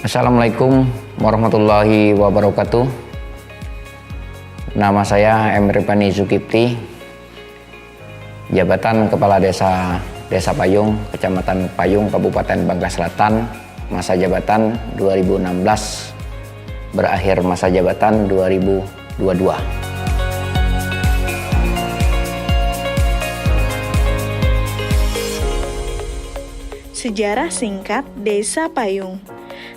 Assalamualaikum warahmatullahi wabarakatuh. Nama saya Emre Pani Zulkifli, jabatan Kepala Desa Payung, Kecamatan Payung, Kabupaten Bangka Selatan, masa jabatan 2016, berakhir masa jabatan 2022. Sejarah singkat Desa Payung.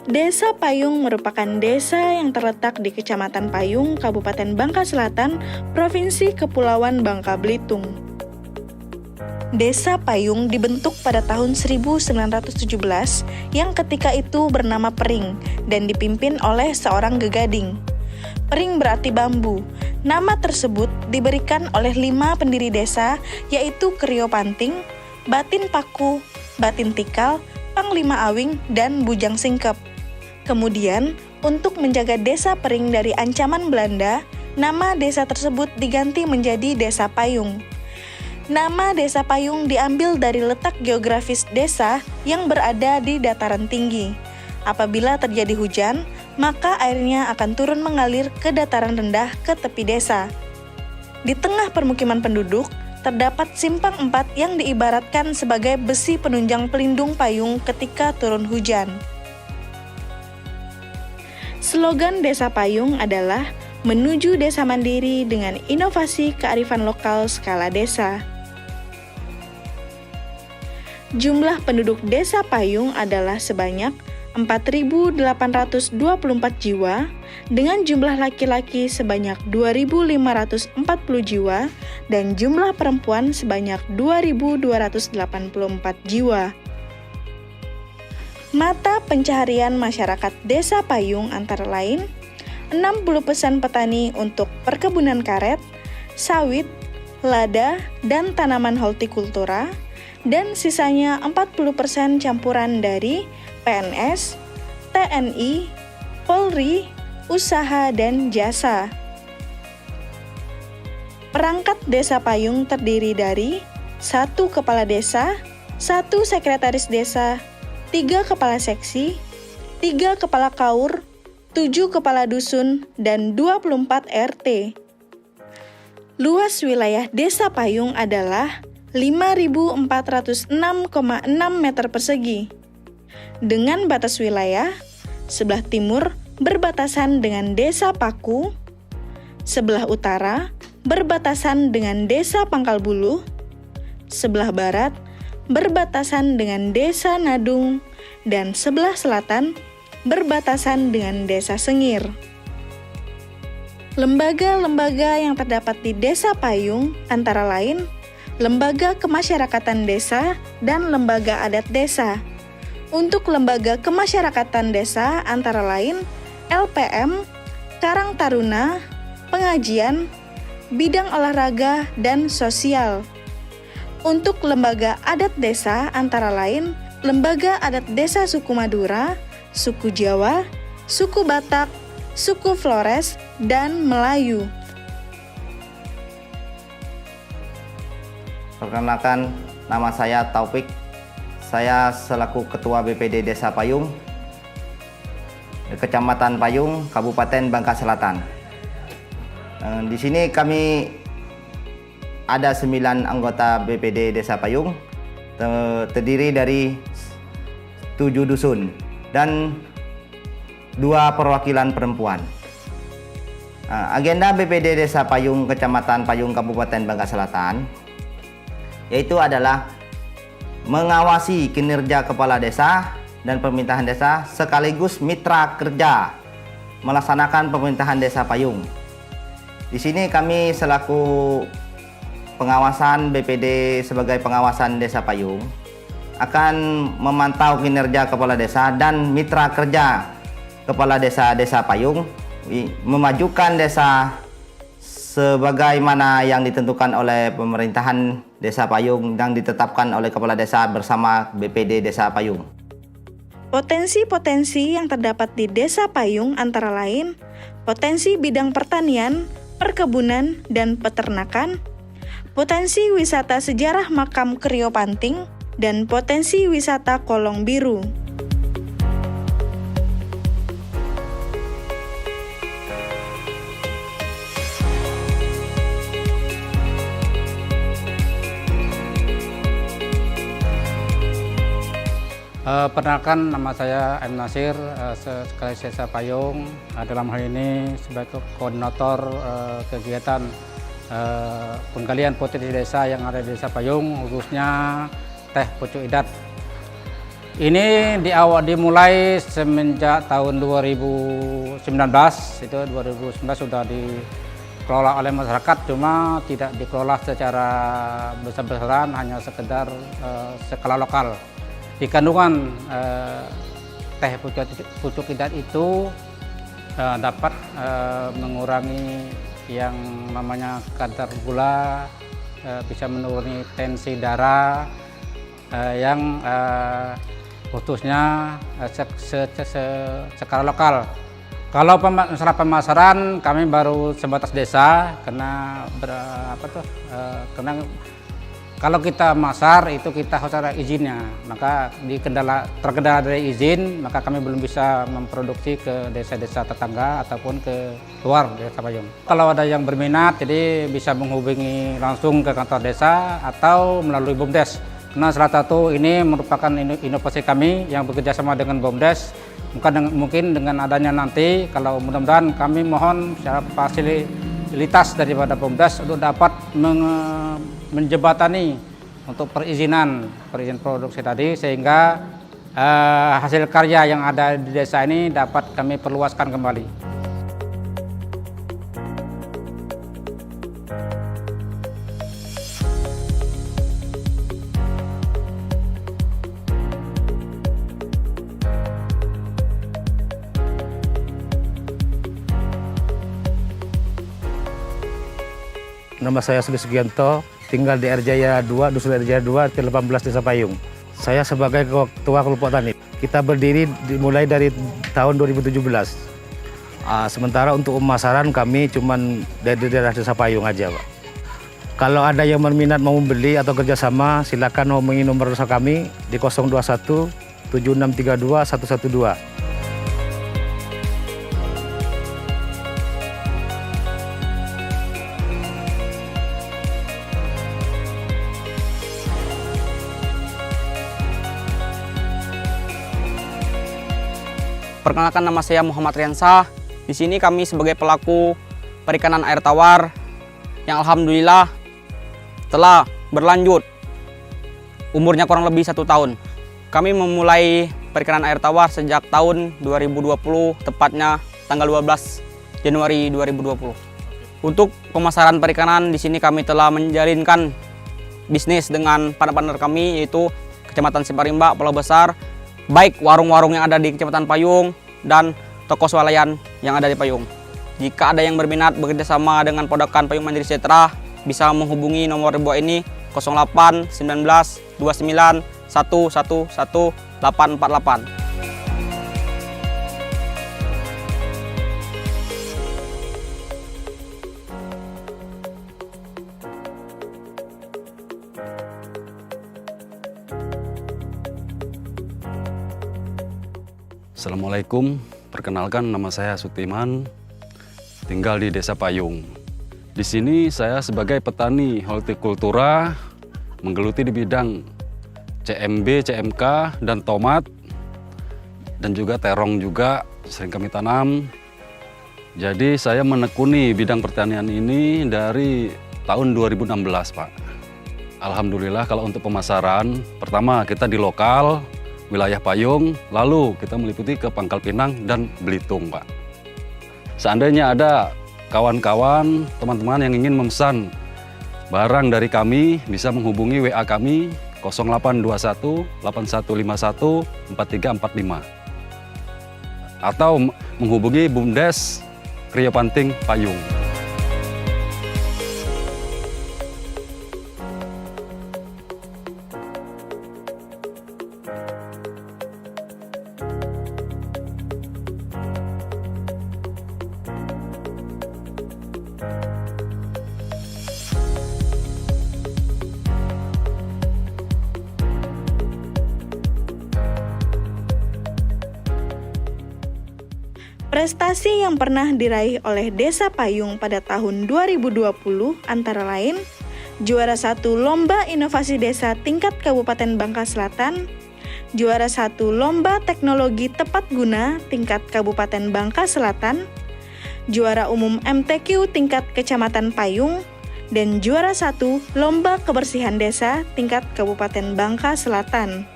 Desa Payung merupakan desa yang terletak di Kecamatan Payung, Kabupaten Bangka Selatan, Provinsi Kepulauan Bangka Belitung. Desa Payung dibentuk pada tahun 1917 yang ketika itu bernama Pering dan dipimpin oleh seorang gegading. Pering berarti bambu. Nama tersebut diberikan oleh 5 pendiri desa, yaitu Krio Panting, Batin Paku, Batin Tikal, Panglima Awing, dan Bujang Singkep. Kemudian, untuk menjaga desa Pering dari ancaman Belanda, nama desa tersebut diganti menjadi Desa Payung. Nama Desa Payung diambil dari letak geografis desa yang berada di dataran tinggi. Apabila terjadi hujan, maka airnya akan turun mengalir ke dataran rendah ke tepi desa. Di tengah permukiman penduduk, terdapat simpang 4 yang diibaratkan sebagai besi penunjang pelindung payung ketika turun hujan. Slogan Desa Payung adalah menuju desa mandiri dengan inovasi kearifan lokal skala desa. Jumlah penduduk Desa Payung adalah sebanyak 4.824 jiwa, dengan jumlah laki-laki sebanyak 2.540 jiwa dan jumlah perempuan sebanyak 2.284 jiwa. Mata pencaharian masyarakat Desa Payung antara lain 60% petani untuk perkebunan karet, sawit, lada, dan tanaman hortikultura, dan sisanya 40% campuran dari PNS, TNI, Polri, usaha, dan jasa. Perangkat Desa Payung terdiri dari 1 kepala desa, 1 sekretaris desa, 3 kepala seksi, 3 kepala kaur, 7 kepala dusun, dan 24 RT. Luas wilayah Desa Payung adalah 5.406,6 meter persegi. Dengan batas wilayah, sebelah timur berbatasan dengan Desa Paku, sebelah utara berbatasan dengan Desa Pangkal Buluh, sebelah barat berbatasan dengan Desa Nadung, dan sebelah selatan berbatasan dengan Desa Sengir. Lembaga-lembaga yang terdapat di Desa Payung antara lain Lembaga Kemasyarakatan Desa dan Lembaga Adat Desa. Untuk lembaga kemasyarakatan desa antara lain LPM, Karang Taruna, Pengajian, Bidang Olahraga, dan Sosial. Untuk lembaga adat desa antara lain Lembaga Adat Desa Suku Madura, Suku Jawa, Suku Batak, Suku Flores, dan Melayu. Perkenalkan, nama saya Taufik. Saya selaku Ketua BPD Desa Payung, Kecamatan Payung, Kabupaten Bangka Selatan. Di sini kami ada 9 anggota BPD Desa Payung, terdiri dari 7 dusun dan 2 perwakilan perempuan. Agenda BPD Desa Payung, Kecamatan Payung, Kabupaten Bangka Selatan, yaitu adalah mengawasi kinerja kepala desa dan pemerintahan desa sekaligus mitra kerja melaksanakan pemerintahan Desa Payung. Di sini kami selaku pengawasan BPD sebagai pengawasan Desa Payung akan memantau kinerja kepala desa dan mitra kerja kepala desa Payung, memajukan desa sebagaimana yang ditentukan oleh pemerintahan Desa Payung yang ditetapkan oleh kepala desa bersama BPD Desa Payung. Potensi-potensi yang terdapat di Desa Payung antara lain potensi bidang pertanian, perkebunan, dan peternakan, potensi wisata sejarah makam Krio Panting, dan potensi wisata Kolong Biru. Perkenalkan, nama saya M. Nasir, Sekretaris Desa Payung. Dalam hal ini sebagai koordinator kegiatan penggalian potensi desa yang ada di Desa Payung, khususnya teh pucuk idat. Ini dimulai semenjak tahun 2019. Itu 2019 sudah dikelola oleh masyarakat, cuma tidak dikelola secara besar-besaran, hanya sekedar skala lokal. Di kandungan teh pucuk idat itu dapat mengurangi yang namanya kadar gula, bisa menuruni tensi darah, yang khususnya skala lokal. Kalau masalah pemasaran, kami baru sebatas desa, karena kalau kita masar itu kita harus ada izinnya, maka terkendala dari izin, maka kami belum bisa memproduksi ke desa-desa tetangga ataupun ke luar Desa Payung. Kalau ada yang berminat, jadi bisa menghubungi langsung ke kantor desa atau melalui BUMDes. Nah, salah satu ini merupakan inovasi kami yang bekerja sama dengan BUMDes. Mungkin dengan adanya nanti, kalau mudah-mudahan kami mohon secara fasilitas daripada BUMDes untuk dapat menjembatani untuk perizinan produksi tadi, sehingga hasil karya yang ada di desa ini dapat kami perluaskan kembali. Nama saya Suli Sugianto, tinggal di R Jaya 2, Dusun R Jaya 2, T18 Desa Payung. Saya sebagai Ketua Kelompok Tani. Kita berdiri dimulai dari tahun 2017. Sementara untuk pemasaran kami cuma dari daerah Desa Payung aja, Pak. Kalau ada yang berminat mau membeli atau kerjasama, silakan hubungi nomor kami di 021 7632 112. Perkenalkan, nama saya Muhammad Riansah. Di sini kami sebagai pelaku perikanan air tawar yang alhamdulillah telah berlanjut. Umurnya kurang lebih 1 tahun. Kami memulai perikanan air tawar sejak tahun 2020, tepatnya tanggal 12 Januari 2020. Untuk pemasaran perikanan di sini kami telah menjalinkan bisnis dengan partner-partner kami, yaitu Kecamatan Siparimba, Pulau Besar, baik warung-warung yang ada di Kecamatan Payung dan toko swalayan yang ada di Payung. Jika ada yang berminat bekerja sama dengan Podakan Payung Mandiri Sejahtera, bisa menghubungi nomor di bawah ini 08 19 29 111 848. Assalamualaikum, perkenalkan nama saya Sutiman, tinggal di Desa Payung. Di sini saya sebagai petani hortikultura, menggeluti di bidang CMB, CMK, dan tomat, dan juga terong juga sering kami tanam. Jadi saya menekuni bidang pertanian ini dari tahun 2016, Pak. Alhamdulillah kalau untuk pemasaran, pertama kita di lokal, wilayah Payung, lalu kita meliputi ke Pangkal Pinang dan Belitung, Pak. Seandainya ada kawan-kawan, teman-teman yang ingin memesan barang dari kami, bisa menghubungi WA kami 0821 8151 4345 atau menghubungi BUMDes Kriyopanting Payung. Prestasi yang pernah diraih oleh Desa Payung pada tahun 2020 antara lain juara 1 Lomba Inovasi Desa tingkat Kabupaten Bangka Selatan, Juara 1 Lomba Teknologi Tepat Guna tingkat Kabupaten Bangka Selatan, juara umum MTQ tingkat Kecamatan Payung, dan juara 1 Lomba Kebersihan Desa tingkat Kabupaten Bangka Selatan.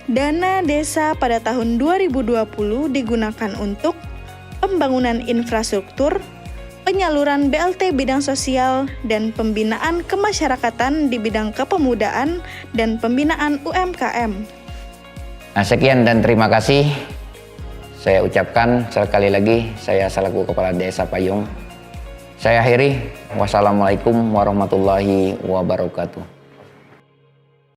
Dana desa pada tahun 2020 digunakan untuk pembangunan infrastruktur, penyaluran BLT bidang sosial, dan pembinaan kemasyarakatan di bidang kepemudaan dan pembinaan UMKM. Nah, sekian dan terima kasih. Saya ucapkan sekali lagi, saya selaku Kepala Desa Payung. Saya akhiri. Wassalamualaikum warahmatullahi wabarakatuh.